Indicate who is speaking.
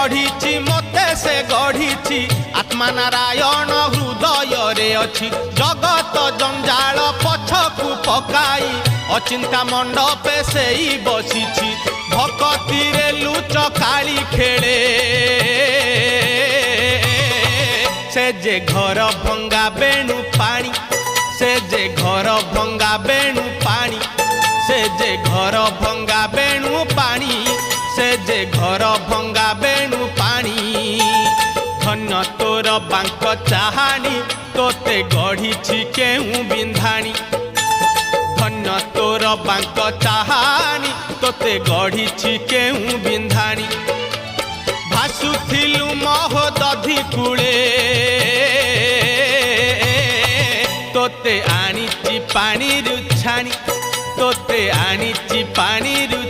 Speaker 1: गढ़ी मते से गढ़ी आत्मा नारायण हृदय रे अच्छी जगत जंजाल पछकु पकाई अचिंता मंडपे से ही बसी भक्ति रे लुच काली खेले से जे घर भंगा बेणु पानी से जे घर भंगा बेणु पानी से जे घर भंगा बेणु पानी से जे घर भंगा बेणु पानी धन्य तोर बांक चाहानी तोते गढ़ी केहू बिंधाणी धन्य तोर बांक चाहानी तोते गढ़ी केहू बिंधाणी भासुथिलु महोदधि कूले तोते आनीची पानी रुछाणी तोते आनीची पानी